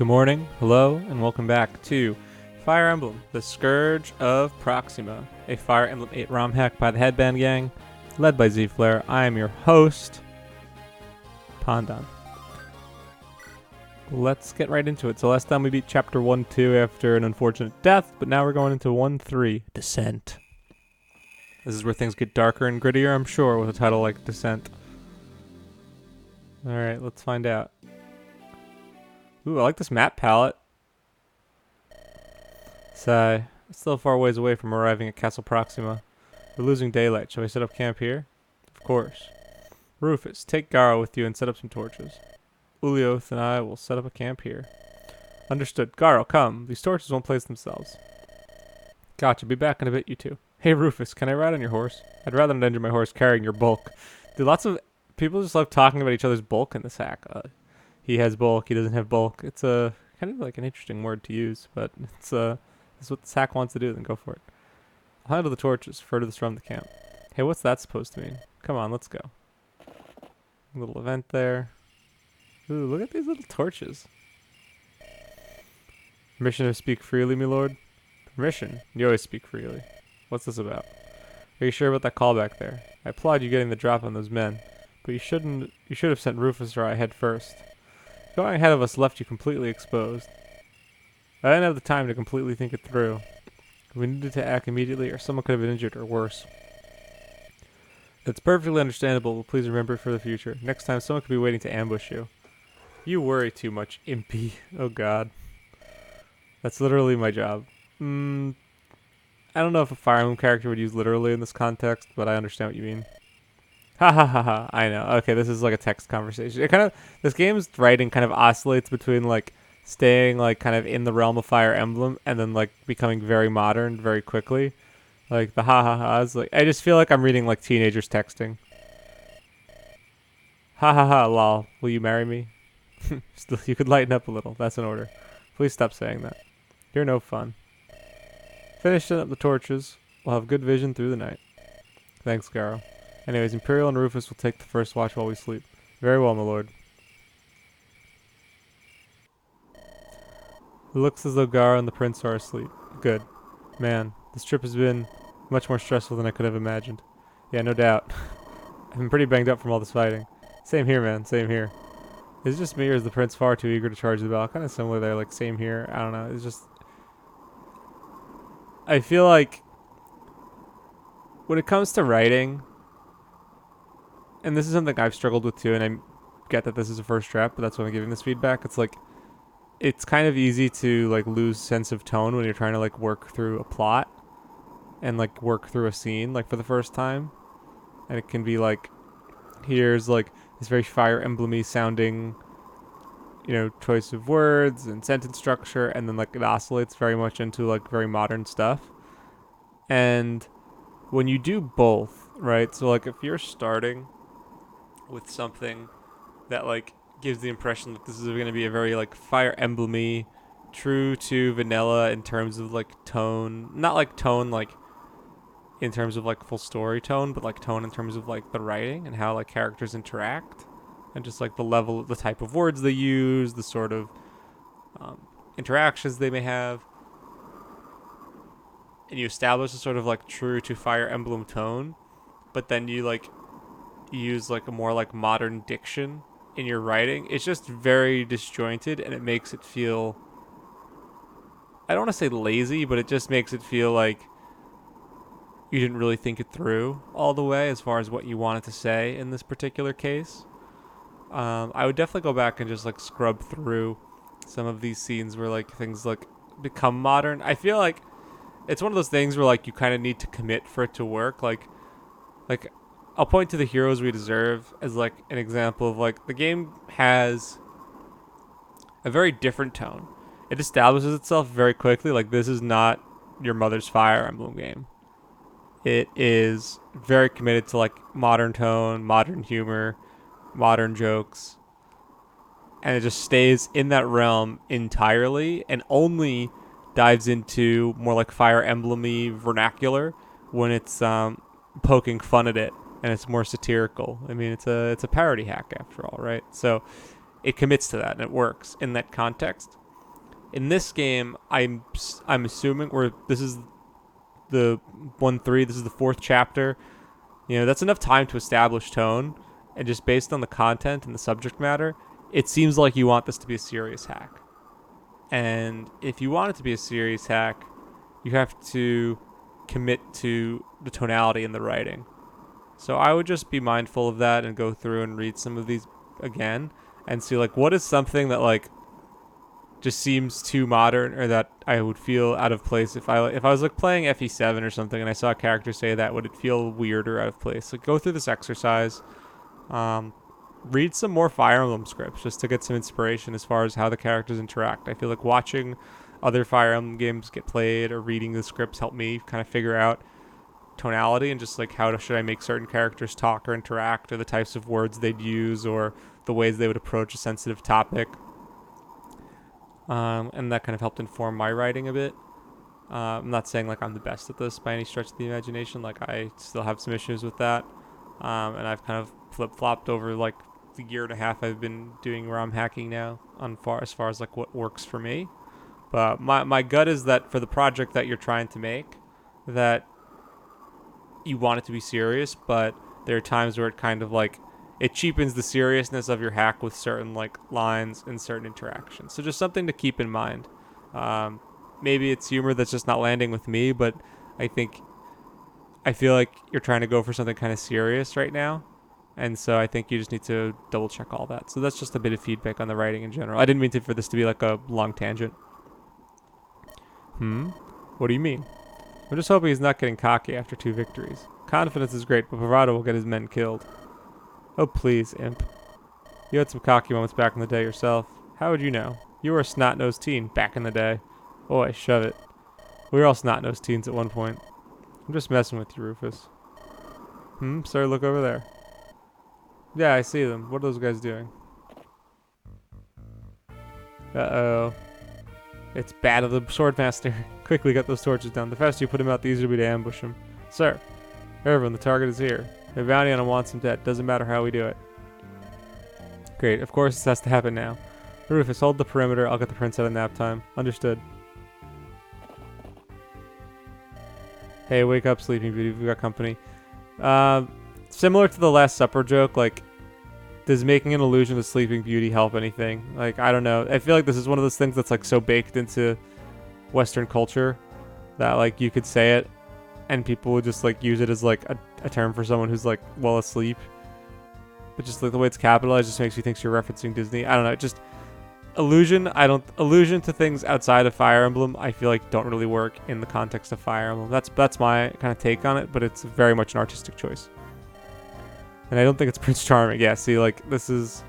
Good morning, hello, and welcome back to Fire Emblem, the Scourge of Proxima, a Fire Emblem 8 romhack by the Headband Gang, led by Z-Flare. I am your host, Pandan. Let's get right into it. So last time we beat Chapter 1-2 after an unfortunate death, but now we're going into 1-3, Descent. This is where things get darker and grittier, I'm sure, with a title like Descent. Alright, let's find out. Ooh, I like this map palette. Sigh. Still far ways away from arriving at Castle Proxima. We're losing daylight. Shall we set up camp here? Of course. Rufus, take Garo with you and set up some torches. Ulioth and I will set up a camp here. Understood. Garo, come. These torches won't place themselves. Gotcha. Be back in a bit, you two. Hey, Rufus, can I ride on your horse? I'd rather not injure my horse carrying your bulk. Dude, lots of people just love talking about each other's bulk in this hack. He has bulk, he doesn't have bulk. It's a kind of like an interesting word to use, but it's what this hack wants to do, then go for it. I'll handle the torches furthest from the camp. Hey, what's that supposed to mean? Come on, let's go. Little event there. Ooh, look at these little torches. Permission to speak freely, my lord? Permission? You always speak freely. What's this about? Are you sure about that callback there? I applaud you getting the drop on those men, but you should have sent Rufus or I head first. Going ahead of us left you completely exposed. I didn't have the time to completely think it through. We needed to act immediately or someone could have been injured or worse. It's perfectly understandable, but please remember it for the future. Next time someone could be waiting to ambush you. You worry too much, impy. Oh god. That's literally my job. I don't know if a Fire Emblem character would use literally in this context, but I understand what you mean. Ha ha ha ha, I know. Okay, this is like a text conversation. This game's writing kind of oscillates between like staying like kind of in the realm of Fire Emblem and then like becoming very modern very quickly. Like the ha ha ha's, like I just feel like I'm reading like teenagers texting. Ha ha ha, lol. Will you marry me? Still, you could lighten up a little. That's an order. Please stop saying that. You're no fun. Finish setting up the torches. We'll have good vision through the night. Thanks, Garo. Anyways, Imperial and Rufus will take the first watch while we sleep. Very well, my lord. It looks as though Garo and the prince are asleep. Good. Man, this trip has been much more stressful than I could have imagined. Yeah, no doubt. I've been pretty banged up from all this fighting. Same here, man. Same here. Is it just me or is the prince far too eager to charge the bell? Kind of similar there, like same here. I don't know. It's just... I feel like when it comes to writing... And this is something I've struggled with too, and I get that this is a first draft, but that's why I'm giving this feedback. It's like, it's kind of easy to like lose sense of tone when you're trying to like work through a plot and like work through a scene like for the first time. And it can be like, here's like this very Fire Emblem-y sounding, you know, choice of words and sentence structure, and then like it oscillates very much into like very modern stuff. And when you do both, right? So like if you're starting with something that like gives the impression that this is going to be a very like Fire Emblem-y, true to vanilla in terms of like tone, not like tone like in terms of like full story tone, but like tone in terms of like the writing and how like characters interact and just like the level, the type of words they use, the sort of interactions they may have, and you establish a sort of like true to Fire Emblem tone, but then you like use like a more like modern diction in your writing. It's just very disjointed and it makes it feel, I don't want to say lazy, but it just makes it feel like you didn't really think it through all the way as far as what you wanted to say in this particular case. I would definitely go back and just like scrub through some of these scenes where like things like become modern. I feel like it's one of those things where like you kind of need to commit for it to work. Like I'll point to the Heroes We Deserve as like an example of like the game has a very different tone. It establishes itself very quickly. Like this is not your mother's Fire Emblem game. It is very committed to like modern tone, modern humor, modern jokes. And it just stays in that realm entirely and only dives into more like Fire Emblem-y vernacular when it's poking fun at it and it's more satirical. I mean, it's a parody hack after all, right? So it commits to that and it works in that context. In this game, I'm assuming this is the 1-3. This is the 4th chapter. You know, that's enough time to establish tone, and just based on the content and the subject matter, it seems like you want this to be a serious hack. And if you want it to be a serious hack, you have to commit to the tonality in the writing. So I would just be mindful of that and go through and read some of these again and see like what is something that like just seems too modern or that I would feel out of place if I was like playing FE7 or something and I saw a character say that, would it feel weird or out of place? Like go through this exercise, read some more Fire Emblem scripts just to get some inspiration as far as how the characters interact. I feel like watching other Fire Emblem games get played or reading the scripts help me kind of figure out tonality and just like how should I make certain characters talk or interact or the types of words they'd use or the ways they would approach a sensitive topic. And that kind of helped inform my writing a bit. I'm not saying like I'm the best at this by any stretch of the imagination. Like I still have some issues with that. And I've kind of flip-flopped over like the year and a half I've been doing ROM hacking now as far as like what works for me. But my gut is that for the project that you're trying to make, that you want it to be serious, but there are times where it kind of like it cheapens the seriousness of your hack with certain like lines and certain interactions. So just something to keep in mind. Maybe it's humor that's just not landing with me, but I feel like you're trying to go for something kind of serious right now. And so I think you just need to double check all that. So that's just a bit of feedback on the writing in general. I didn't mean for this to be like a long tangent. What do you mean? I'm just hoping he's not getting cocky after 2 victories. Confidence is great, but bravado will get his men killed. Oh please, imp. You had some cocky moments back in the day yourself. How would you know? You were a snot-nosed teen back in the day. Boy, shove it. We were all snot-nosed teens at one point. I'm just messing with you, Rufus. Sir, look over there. Yeah, I see them. What are those guys doing? Uh-oh. It's Bat of the Swordmaster. Quickly get those torches down. The faster you put him out, the easier it'll be to ambush him. Sir, everyone, the target is here. The bounty on him wants him dead. Doesn't matter how we do it. Great. Of course, this has to happen now. Rufus, hold the perimeter. I'll get the prince out of nap time. Understood. Hey, wake up, Sleeping Beauty. We've got company. Similar to the Last Supper joke, like, does making an allusion to Sleeping Beauty help anything? Like, I don't know. I feel like this is one of those things that's, like, so baked into Western culture that, like, you could say it and people would just, like, use it as, like, a term for someone who's, like, well asleep. But just, like, the way it's capitalized just makes you think you're referencing Disney. I don't know. Just allusion to things outside of Fire Emblem, I feel like don't really work in the context of Fire Emblem. That's my kind of take on it, but it's very much an artistic choice. And I don't think it's Prince Charming. Yeah, see, like, this is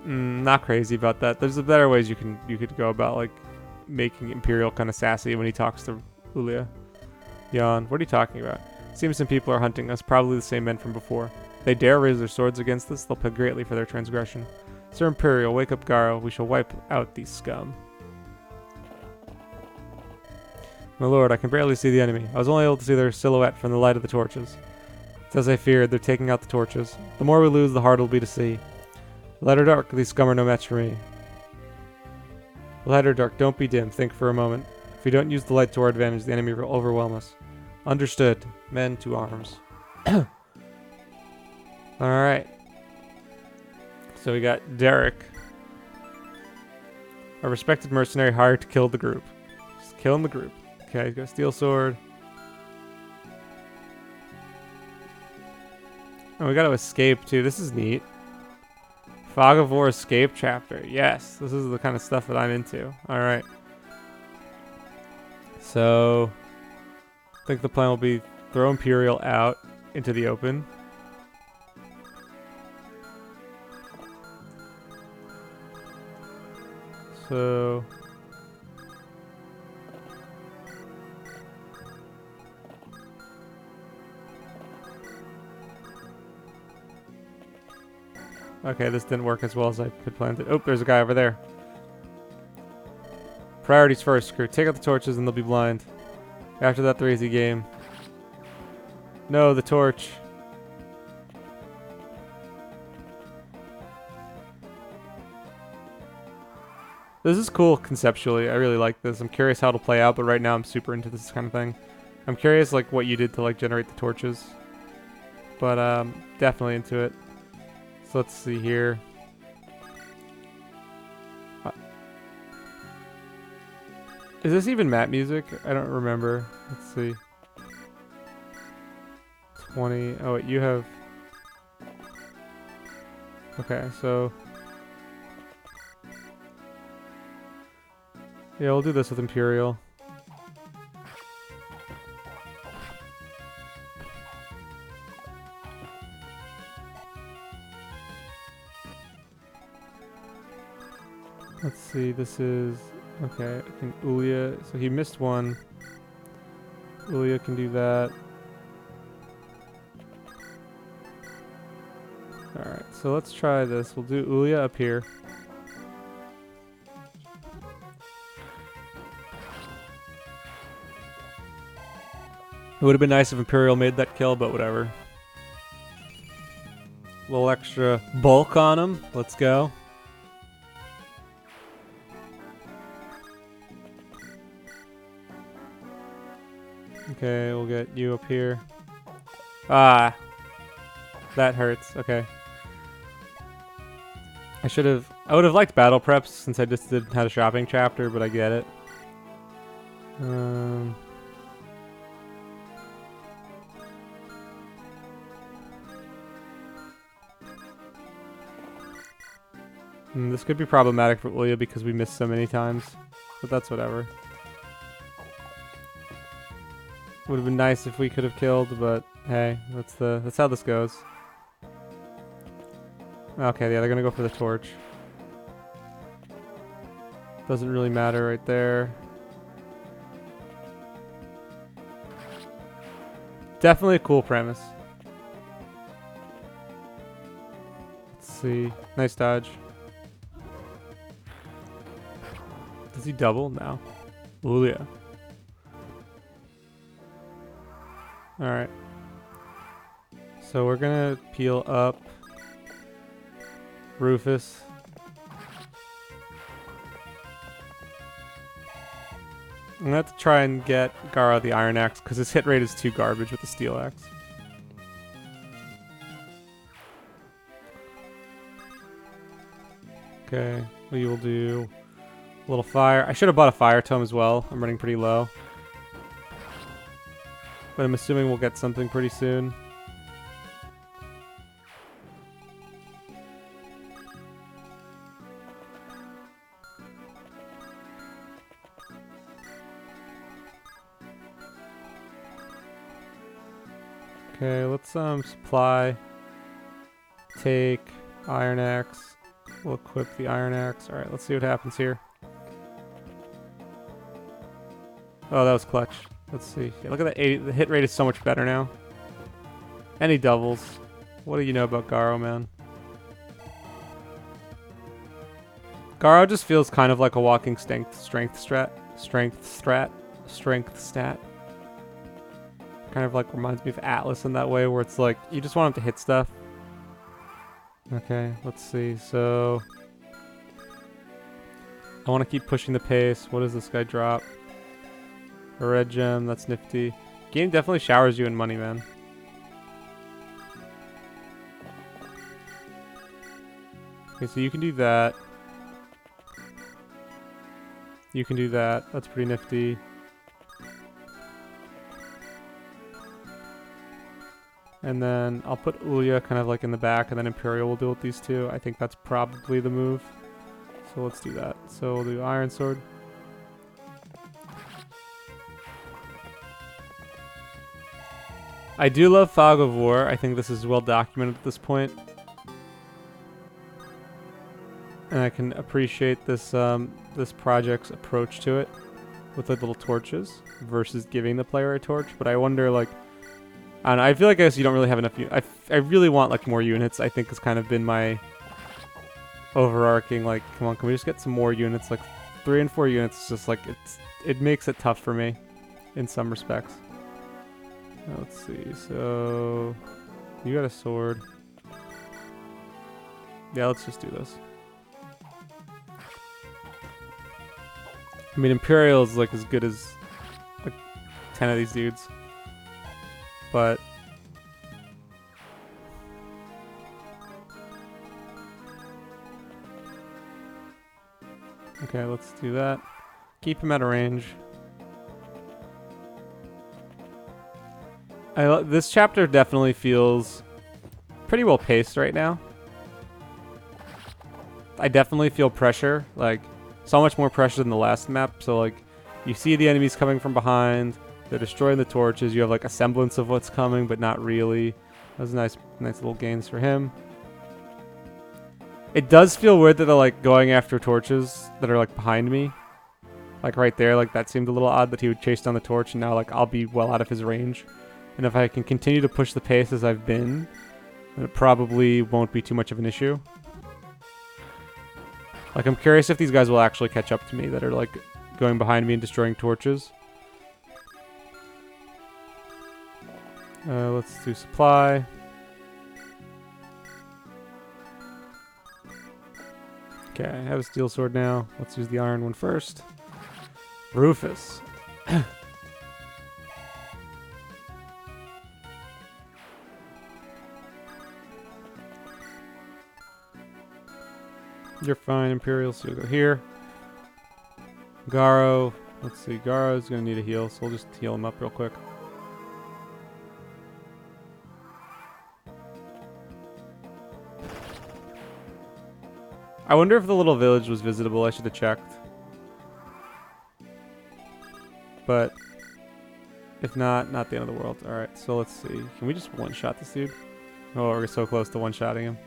not crazy about that. There's better ways you could go about, like, making Imperial kind of sassy when he talks to Ulia. Yawn, what are you talking about? Seems some people are hunting us, probably the same men from before. They dare raise their swords against us, they'll pay greatly for their transgression. Sir Imperial, wake up Garo. We shall wipe out these scum. My lord, I can barely see the enemy. I was only able to see their silhouette from the light of the torches. It's as I feared, they're taking out the torches. The more we lose, the harder it'll be to see. Light or dark, these scum are no match for me. Light or dark, don't be dim. Think for a moment. If we don't use the light to our advantage, the enemy will overwhelm us. Understood. Men to arms. Alright. So we got Derek. A respected mercenary hired to kill the group. Just killing the group. Okay, he's got a steel sword. And we got to escape too. This is neat. Fog of War escape chapter. Yes, this is the kind of stuff that I'm into. Alright. So, I think the plan will be throw Imperial out into the open. So... Okay, this didn't work as well as I had planned it. Oh, there's a guy over there. Priorities first, crew. Take out the torches and they'll be blind. After that, the easy game. No, the torch. This is cool conceptually. I really like this. I'm curious how it'll play out, but right now I'm super into this kind of thing. I'm curious like what you did to like generate the torches. But definitely into it. So let's see here. Is this even map music? I don't remember. Let's see. 20. Oh wait, you have... Okay, so... Yeah, we'll do this with Imperial. Let's see, this is... Okay, I think Ulia... So he missed one. Ulia can do that. Alright, so let's try this. We'll do Ulia up here. It would have been nice if Imperial made that kill, but whatever. A little extra bulk on him. Let's go. Okay, we'll get you up here. Ah! That hurts. Okay. I would have liked battle preps since I just had a shopping chapter, but I get it. This could be problematic for Ulia because we missed so many times, but that's whatever. Would have been nice if we could have killed, but hey, that's how this goes. Okay, yeah, they're gonna go for the torch. Doesn't really matter right there. Definitely a cool premise. Let's see. Nice dodge. Does he double? No. Ulia. Alright. So we're gonna peel up Rufus. I'm gonna have to try and get Gara the Iron Axe because his hit rate is too garbage with the Steel Axe. Okay, we will do a little fire. I should have bought a fire tome as well. I'm running pretty low. But I'm assuming we'll get something pretty soon. Okay, let's supply. Take Iron Axe. We'll equip the Iron Axe. Alright, let's see what happens here. Oh, that was clutch. Let's see. Yeah, look at that 80. The hit rate is so much better now. And he doubles. What do you know about Garo, man? Garo just feels kind of like a walking strength stat. Kind of like reminds me of Atlas in that way, where it's like you just want him to hit stuff. Okay, let's see. So I want to keep pushing the pace. What does this guy drop? A red gem, that's nifty. Game definitely showers you in money, man. Okay, so you can do that. You can do that. That's pretty nifty. And then I'll put Ulia kind of like in the back, and then Imperial will deal with these two. I think that's probably the move. So let's do that. So we'll do Iron Sword. I do love Fog of War. I think this is well documented at this point. And I can appreciate this this project's approach to it with the little torches versus giving the player a torch. But I wonder, like, I don't know, I feel like I guess you don't really have enough. I really want like more units. I think has kind of been my overarching, like, come on, can we just get some more units? Like 3 and 4 units is just like it makes it tough for me in some respects. Let's see, so you got a sword. Yeah, let's just do this. I mean, Imperial is like as good as like 10 of these dudes. But okay, let's do that. Keep him out of range. This chapter definitely feels pretty well paced right now. I definitely feel pressure, like so much more pressure than the last map. So like you see the enemies coming from behind, they're destroying the torches, you have like a semblance of what's coming, but not really. Those nice little gains for him. It does feel weird that they're like going after torches that are like behind me. Like right there, like that seemed a little odd that he would chase down the torch and now like I'll be well out of his range. And if I can continue to push the pace as I've been, then it probably won't be too much of an issue. Like, I'm curious if these guys will actually catch up to me that are, like, going behind me and destroying torches. Let's do supply. Okay, I have a steel sword now. Let's use the iron one first. Rufus. You're fine, Imperial, so you'll go here. Garo. Let's see, Garo's gonna need a heal, so we'll just heal him up real quick. I wonder if the little village was visitable. I should have checked. But if not, not the end of the world. Alright, so let's see. Can we just one-shot this dude? Oh, we're so close to one-shotting him.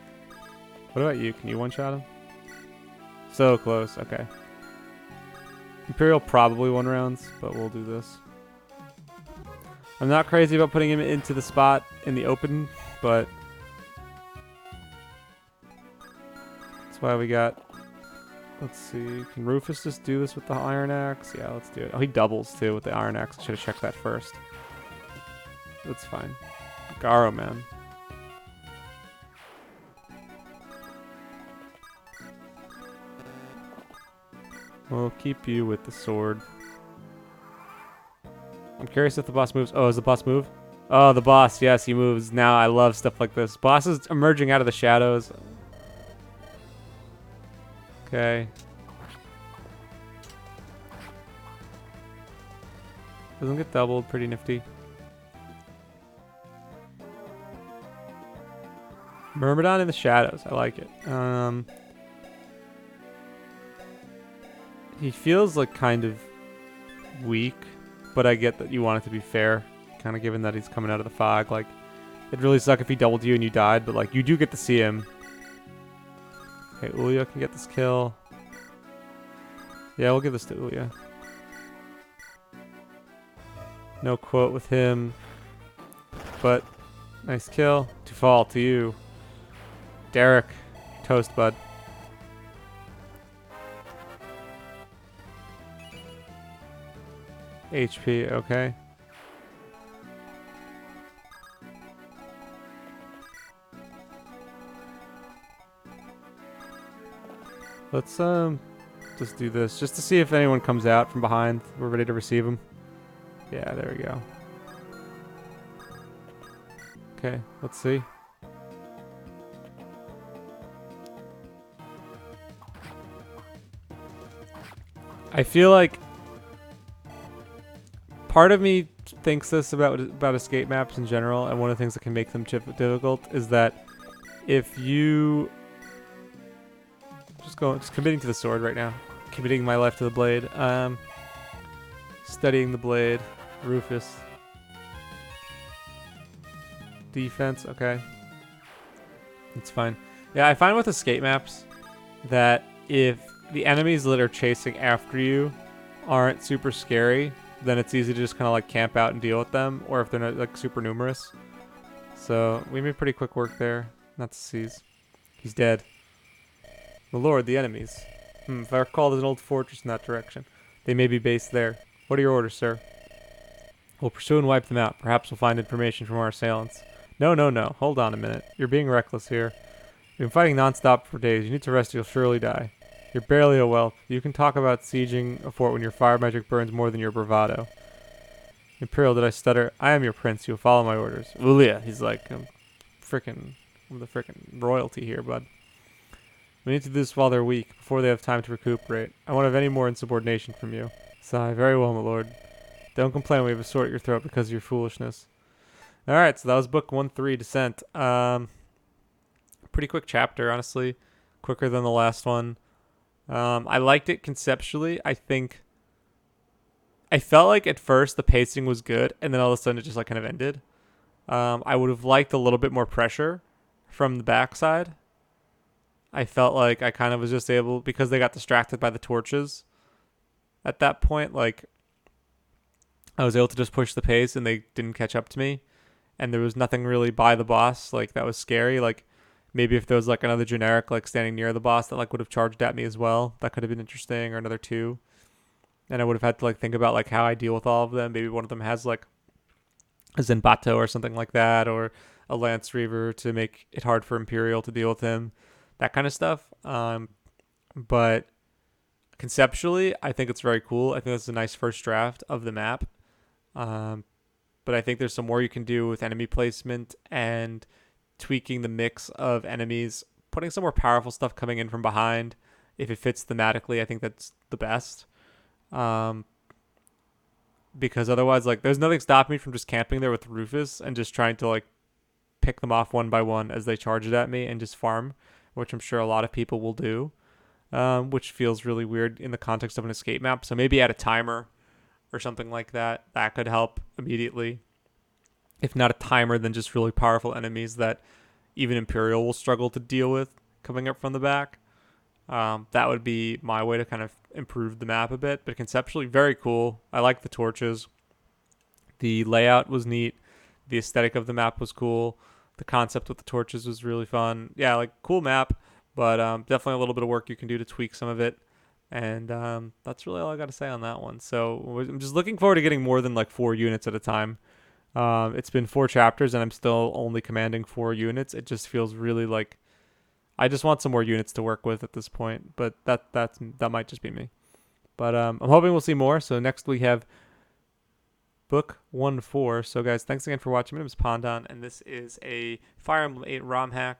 What about you? Can you one-shot him? So close. Okay. Imperial probably 1 rounds, but we'll do this. I'm not crazy about putting him into the spot in the open, but that's why we got... Let's see. Can Rufus just do this with the iron axe? Yeah, let's do it. Oh, he doubles too with the iron axe. I should have checked that first. That's fine. Garo, man. We'll keep you with the sword. I'm curious if the boss moves. Oh, does the boss move? Oh, the boss. Yes, he moves. Now I love stuff like this. Boss is emerging out of the shadows. Okay. Doesn't get doubled. Pretty nifty. Myrmidon in the shadows. I like it. He feels like kind of weak, but I get that you want it to be fair, kind of given that he's coming out of the fog. Like, it'd really suck if he doubled you and you died, but like, you do get to see him. Okay, Ulya can get this kill. Yeah, we'll give this to Ulya. No quote with him, but nice kill. To fall to you. Derek, toast, bud. HP, okay. Let's just do this just to see if anyone comes out from behind. We're ready to receive them. Yeah, there we go. Okay, let's see. I feel like part of me thinks this about escape maps in general, and one of the things that can make them difficult is that if you just committing to the sword right now, committing my life to the blade, studying the blade, Rufus, defense, okay, it's fine. Yeah, I find with escape maps that if the enemies that are chasing after you aren't super scary, then it's easy to just kind of like camp out and deal with them, or if they're not like super numerous. So we made pretty quick work there. Not to seize. He's dead. The Lord, the enemies. If I recall, there's an old fortress in that direction. They may be based there. What are your orders, sir? We'll pursue and wipe them out. Perhaps we'll find information from our assailants. No, no, no. Hold on a minute. You're being reckless here. You've been fighting non-stop for days. You need to rest. You'll surely die. You're barely a whelp. You can talk about sieging a fort when your fire magic burns more than your bravado. Imperial, did I stutter? I am your prince. You'll follow my orders. Ulia, he's like, I'm the frickin' royalty here, bud. We need to do this while they're weak, before they have time to recuperate. I won't have any more insubordination from you. Sigh, very well, my lord. Don't complain we have a sword at your throat because of your foolishness. Alright, so that was book 1-3, Descent. Pretty quick chapter, honestly. Quicker than the last one. I liked it conceptually. I felt like at first the pacing was good, and then all of a sudden it just like kind of ended. I would have liked a little bit more pressure from the backside. I felt like I kind of was just able, because they got distracted by the torches at that point, like I was able to just push the pace and they didn't catch up to me. And there was nothing really by the boss, like that was scary. Like maybe if there was like another generic like standing near the boss that like would have charged at me as well, that could have been interesting, or another two. And I would have had to like think about like how I deal with all of them. Maybe one of them has like a Zenbato or something like that, or a Lance Reaver to make it hard for Imperial to deal with him, that kind of stuff. But conceptually, I think it's very cool. I think it's a nice first draft of the map. But I think there's some more you can do with enemy placement and tweaking the mix of enemies, putting some more powerful stuff coming in from behind. If it fits thematically, I think that's the best. Because otherwise, like, there's nothing stopping me from just camping there with Rufus and just trying to like pick them off one by one as they charge it at me and just farm, which I'm sure a lot of people will do. Which feels really weird in the context of an escape map. So maybe add a timer or something like that. That could help immediately. If not a timer, then just really powerful enemies that even Imperial will struggle to deal with coming up from the back. That would be my way to kind of improve the map a bit. But conceptually, very cool. I like the torches. The layout was neat. The aesthetic of the map was cool. The concept with the torches was really fun. Yeah, like cool map. But definitely a little bit of work you can do to tweak some of it. And that's really all I got to say on that one. So I'm just looking forward to getting more than like 4 units at a time. It's been 4 chapters and I'm still only commanding 4 units. It just feels really like I just want some more units to work with at this point. But that might just be me. But I'm hoping we'll see more. So next we have book 1-4. So guys, thanks again for watching. My name is Pondan, and this is a Fire Emblem 8 romhack,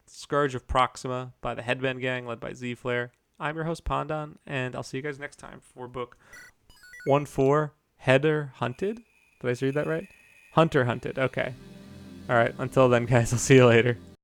Scourge of Proxima by the Headband Gang, led by Z-Flare. I'm your host, Pondan, and I'll see you guys next time for book 1-4, Header Hunted. Did I read that right? Hunter Hunted. Okay. All right. Until then, guys, I'll see you later.